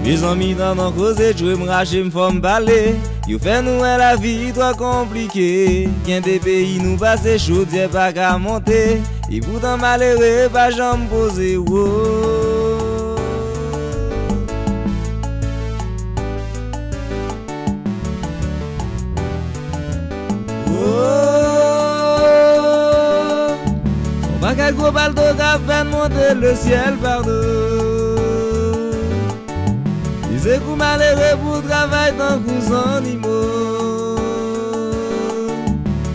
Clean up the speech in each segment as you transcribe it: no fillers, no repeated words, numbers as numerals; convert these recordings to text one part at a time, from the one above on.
Mes amis dans nos causes, je me rache, me font parler. You fait nous la vie trop compliquée. Qu'un des pays nous passe chaud, y'a pas qu'à monter. Et pourtant malheureux, pas jamais poser. On va qu'à gros baldo qu'a fait monter le ciel par deux. C'est qu'on malheureux pour travailler dans les animaux.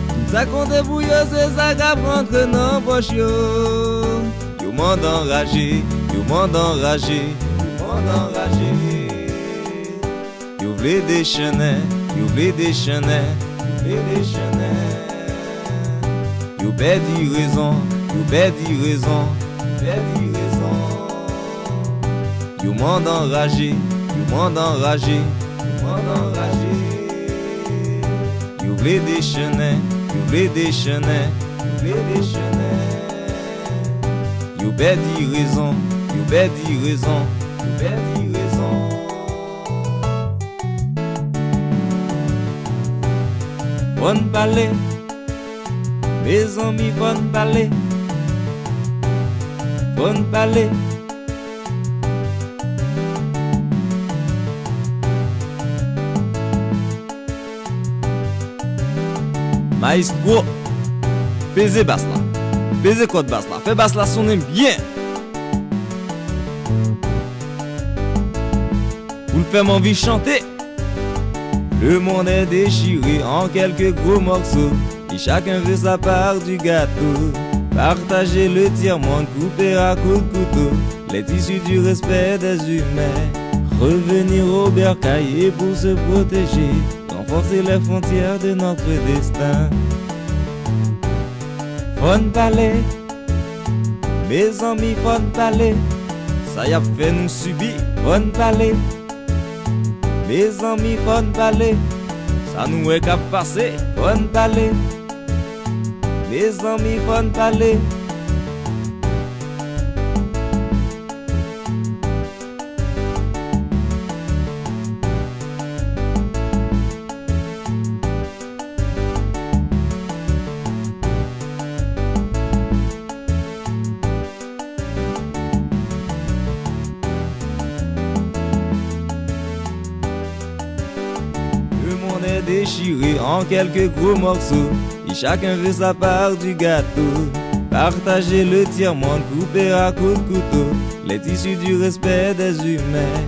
Tout ça compte pour eux, c'est ça qu'a rentre dans les poches. Yo monde enragé, yo monde enragé, yo monde enragé. Yo vle déchaîner, yo vle déchaîner, yo vle déchaîner. Yo perdu raison, yo perdu raison, yo perdu raison. Yo monde enragé. You monde enragé, you monde enragé. You vle déchaîner, you vle déchaîner, you vle déchaîner. You perdu raison, you perdu raison, you perdu raison. Bonne parler, mes amis, bonne parler, bonne parler. Maestro, pesez basse là, pesez code basse là, fais basse là sonner bien. Vous le faites m'envie chanter. Le monde est déchiré en quelques gros morceaux et chacun veut sa part du gâteau. Partager le tiers-monde, couper à coups de couteau les tissus du respect des humains. Revenir au bercail pour se protéger. Renforcer les frontières de notre destin. Fon parler, mes amis, fon parler. Ça y a fait nous subir. Fon parler, mes amis, fon parler. Ça nous est qu'à passer. Fon parler, mes amis, fon parler. Déchiré en quelques gros morceaux et chacun veut sa part du gâteau. Partager le tiers-monde, couper à coups de couteau les tissus du respect des humains.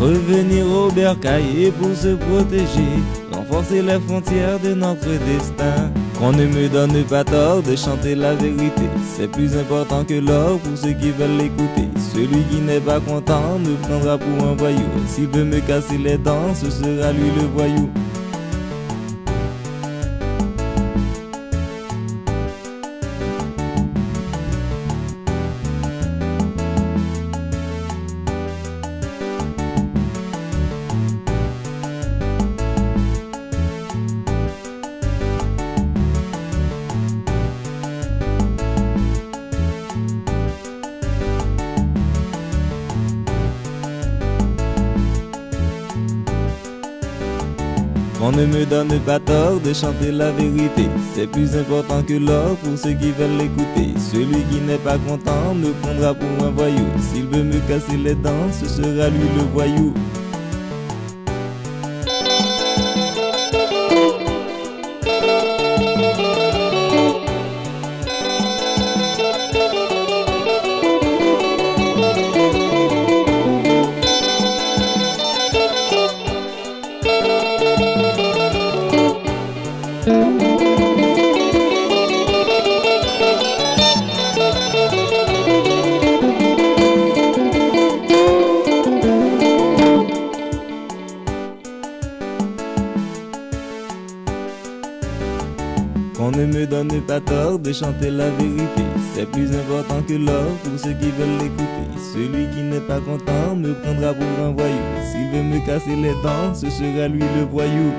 Revenir au bercail pour se protéger. Renforcer les frontières de notre destin. Qu'on ne me donne pas tort de chanter la vérité. C'est plus important que l'or pour ceux qui veulent l'écouter. Celui qui n'est pas content me prendra pour un voyou. S'il veut me casser les dents, ce sera lui le voyou. On ne me donne pas tort de chanter la vérité. C'est plus important que l'or pour ceux qui veulent l'écouter. Celui qui n'est pas content me prendra pour un voyou. S'il veut me casser les dents, ce sera lui le voyou. Qu'on ne me donne pas tort de chanter la vérité. C'est plus important que l'or pour ceux qui veulent l'écouter. Celui qui n'est pas content me prendra pour un voyou. S'il veut me casser les dents, ce sera lui le voyou.